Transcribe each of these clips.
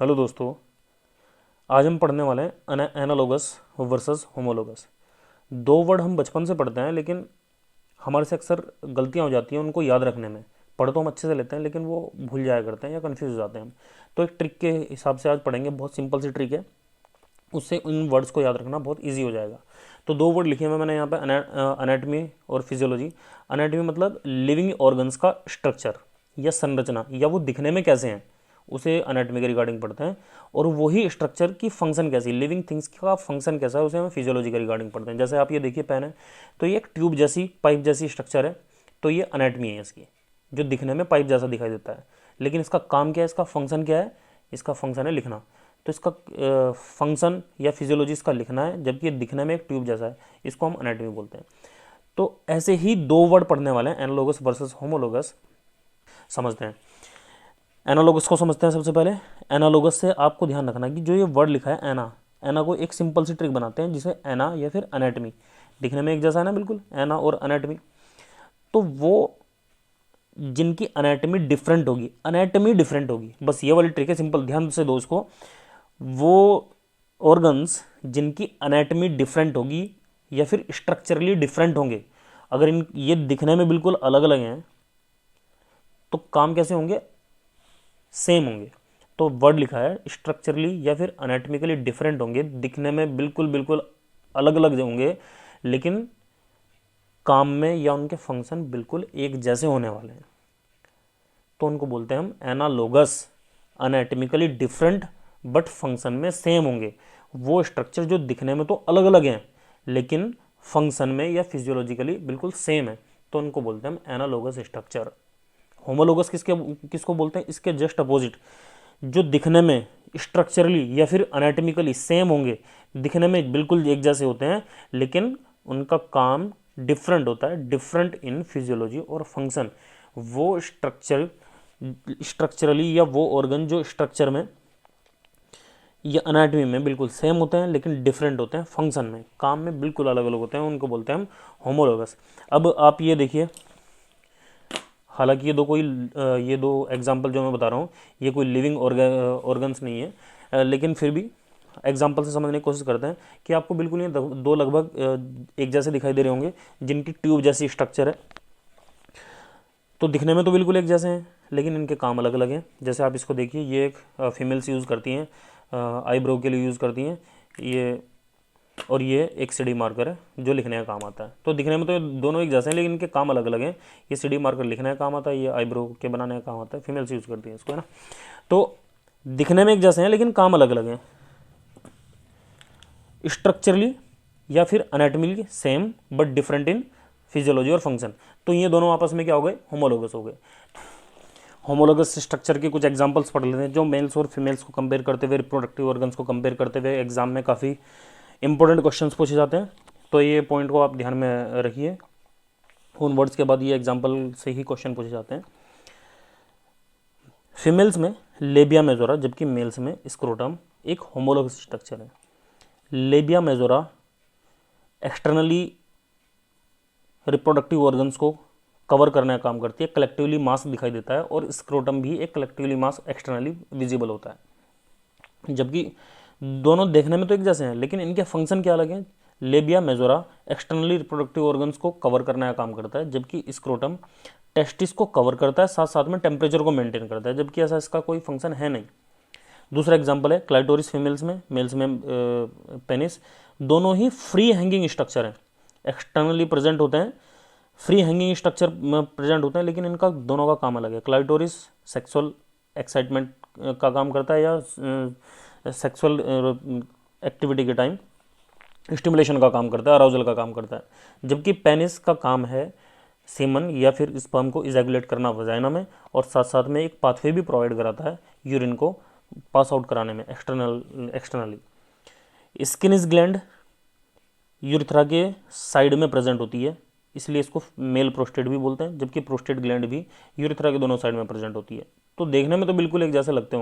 Hello दोस्तों, आज हम पढ़ने वाले हैं एनालोगस वर्सेस होमोलोगस। दो वर्ड हम बचपन से पढ़ते हैं, लेकिन हमारे से अक्सर गलतियां हो जाती हैं उनको याद रखने में। पढ़ तो हम अच्छे से लेते हैं, लेकिन वो भूल जाया करते हैं या कन्फ्यूज हो जाते हैं हम। तो एक ट्रिक के हिसाब से आज पढ़ेंगे, बहुत सिंपल सी ट्रिक है, उससे इन वर्ड्स को याद रखना बहुत ईजी हो जाएगा। तो दो वर्ड लिखे हुए मैंने यहाँ पे, अनेटमी और फिजियोलॉजी। अनेटमी मतलब लिविंग ऑर्गन्स का स्ट्रक्चर या संरचना, या वो दिखने में कैसे हैं, उसे अनेटमी के रिगार्डिंग पढ़ते हैं। और वही स्ट्रक्चर की फंक्शन कैसी, लिविंग थिंग्स का फंक्शन कैसा है, उसे हम फिजियोलॉजी के रिगार्डिंग पढ़ते हैं। जैसे आप ये देखिए पेन है, तो ये एक ट्यूब जैसी, पाइप जैसी स्ट्रक्चर है, तो ये अनेटमी है इसकी, जो दिखने में पाइप जैसा दिखाई देता है। लेकिन इसका काम क्या है, इसका फंक्शन क्या है? इसका फंक्शन है लिखना। तो इसका फंक्शन या फिजियोलॉजी इसका लिखना है, जबकि ये दिखने में एक ट्यूब जैसा है, इसको हम अनेटमी बोलते हैं। तो ऐसे ही दो वर्ड पढ़ने वाले हैं, एनालोगस वर्सेस होमोलोगस। समझते हैं, एनालोगस को समझते हैं। सबसे पहले एनालोगस से आपको ध्यान रखना कि जो ये वर्ड लिखा है एना, एना को एक सिंपल सी ट्रिक बनाते हैं, जिसे एना या फिर अनेटमी, दिखने में एक जैसा है ना बिल्कुल, एना और अनेटमी। तो वो जिनकी अनेटमी डिफरेंट होगी, अनेटमी डिफरेंट होगी, बस ये वाली ट्रिक है, सिंपल ध्यान से दो इसको। वो ऑर्गन्स जिनकी अनेटमी डिफरेंट होगी या फिर स्ट्रक्चरली डिफरेंट होंगे, अगर इन ये दिखने में बिल्कुल अलग अलग हैं, तो काम कैसे होंगे? सेम होंगे। तो वर्ड लिखा है स्ट्रक्चरली या फिर अनेटमिकली डिफरेंट होंगे, दिखने में बिल्कुल बिल्कुल अलग अलग होंगे, लेकिन काम में या उनके फंक्शन बिल्कुल एक जैसे होने वाले हैं, तो उनको बोलते हैं हम एनालोगस। अनेटमिकली डिफरेंट बट फंक्शन में सेम होंगे। वो स्ट्रक्चर जो दिखने में तो अलग अलग हैं, लेकिन फंक्शन में या फिजियोलॉजिकली बिल्कुल सेम है, तो उनको बोलते हैं हम एनालोगस स्ट्रक्चर। होमोलोगस किसको बोलते हैं? इसके जस्ट अपोजिट, जो दिखने में स्ट्रक्चरली या फिर अनेटमिकली सेम होंगे, दिखने में बिल्कुल एक जैसे होते हैं, लेकिन उनका काम डिफरेंट होता है, डिफरेंट इन फिजियोलॉजी और फंक्शन। वो स्ट्रक्चरली या वो ऑर्गन जो स्ट्रक्चर में या अनाटमी में बिल्कुल सेम होते हैं, लेकिन डिफरेंट होते हैं फंक्शन में, काम में बिल्कुल अलग अलग होते हैं, उनको बोलते हैं हम होमोलोगस। अब आप ये देखिए, हालांकि ये दो एग्जाम्पल जो मैं बता रहा हूँ, ये कोई लिविंग ऑर्गन्स नहीं है, लेकिन फिर भी एग्जाम्पल से समझने की कोशिश करते हैं कि आपको बिल्कुल ये दो लगभग एक जैसे दिखाई दे रहे होंगे, जिनकी ट्यूब जैसी स्ट्रक्चर है। तो दिखने में तो बिल्कुल एक जैसे हैं, लेकिन इनके काम अलग अलग हैं। जैसे आप इसको देखिए, ये एक फीमेल्स यूज़ करती हैं, आईब्रो के लिए यूज़ करती हैं ये, और ये एक सीडी मार्कर है जो लिखने का काम आता है। तो दिखने में तो दोनों एक जैसे हैं, लेकिन इनके काम अलग अलग हैं। ये सीडी मार्कर लिखने का काम आता है, ये आईब्रो के बनाने का काम आता है, फीमेल्स यूज़ करती हैं इसको, है ना। तो दिखने में एक जैसे हैं, लेकिन काम अलग अलग हैं, स्ट्रक्चरली या फिर anatomically same but different in physiology और फंक्शन। तो ये दोनों आपस में क्या हो गए? होमोलोगस हो गए। होमोलोगस स्ट्रक्चर के कुछ एग्जांपल्स पढ़ लेते हैं, जो मेल्स और फीमेल्स को कंपेयर करते हुए, रिप्रोडक्टिव ऑर्गन्स को कंपेयर करते हुए एग्जाम में काफ़ी इंपॉर्टेंट क्वेश्चंस पूछे जाते हैं। तो ये पॉइंट को आप ध्यान में रखिए। उन वर्ड्स के बाद ये एग्जाम्पल से ही क्वेश्चन पूछे जाते हैं। फीमेल्स में लेबिया मेजोरा, जबकि मेल्स में स्क्रोटम एक होमोलोगस स्ट्रक्चर है। Labia majora externally reproductive organs को कवर करने का काम करती है, कलेक्टिवली मास दिखाई देता है, और स्क्रोटम भी एक कलेक्टिवली मास एक्सटर्नली विजिबल होता है। जबकि दोनों देखने में तो एक जैसे हैं, लेकिन इनके फंक्शन क्या अलग हैं। Labia majora externally reproductive organs को कवर करने का काम करता है, जबकि स्क्रोटम टेस्टिस को कवर करता है, साथ साथ में टेम्परेचर को मेंटेन करता है, जबकि ऐसा इसका कोई फंक्शन है नहीं। दूसरा एग्जाम्पल है क्लाइटोरिस फीमेल्स में, मेल्स में पेनिस। दोनों ही फ्री हैंगिंग स्ट्रक्चर हैं, एक्सटर्नली प्रेजेंट होते हैं, फ्री हैंगिंग स्ट्रक्चर में प्रेजेंट होते हैं, लेकिन इनका दोनों का काम अलग है। क्लाइटोरिस सेक्सुअल एक्साइटमेंट का काम करता है, या सेक्सुअल एक्टिविटी के टाइम स्टिमुलेशन का काम करता है, अराउजल का काम करता है, जबकि पेनिस का काम है सीमन या फिर स्पर्म को इजैकुलेट करना वजाइना में, और साथ साथ में एक पाथवे भी प्रोवाइड कराता है यूरिन को पास आउट कराने में एक्सटर्नली। स्किनिस ग्लैंड यूरिथ्रा के साइड में प्रेजेंट होती है, इसलिए इसको मेल प्रोस्टेट भी बोलते हैं, जबकि प्रोस्टेट ग्लैंड भी यूरिथ्रा के दोनों साइड में प्रेजेंट होती है। तो देखने में तो बिल्कुल एक जैसे लगते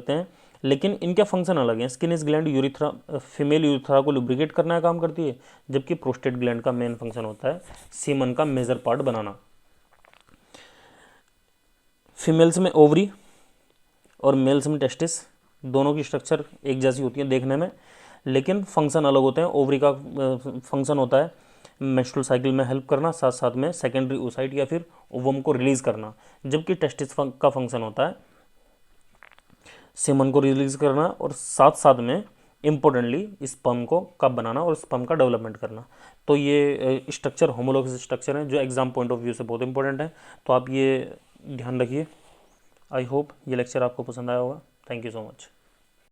हैं, लेकिन इनके फंक्शन अलग हैं। स्किनिस ग्लैंड यूरिथ्रा, फीमेल यूरिथ्रा को लुब्रिकेट करने का काम करती है, जबकि प्रोस्टेट ग्लैंड का मेन फंक्शन होता है सीमन का मेजर पार्ट बनाना। फीमेल्स में ओवरी और मेल्स में टेस्टिस, दोनों की स्ट्रक्चर एक जैसी होती है देखने में, लेकिन फंक्शन अलग होते हैं। ओवरी का फंक्शन होता है मेंस्ट्रुअल साइकिल में हेल्प करना, साथ साथ में सेकेंडरी oocyte या फिर ओवम को रिलीज करना, जबकि टेस्टिस का फंक्शन होता है सेमन को रिलीज करना और साथ साथ में इम्पोर्टेंटली स्पर्म को कब बनाना और स्पर्म का डेवलपमेंट करना। तो ये स्ट्रक्चर होमोलोगस स्ट्रक्चर है जो एग्जाम पॉइंट ऑफ व्यू से बहुत इंपॉर्टेंट है, तो आप ये ध्यान रखिए। आई होप ये लेक्चर आपको पसंद आया होगा। Thank you so much.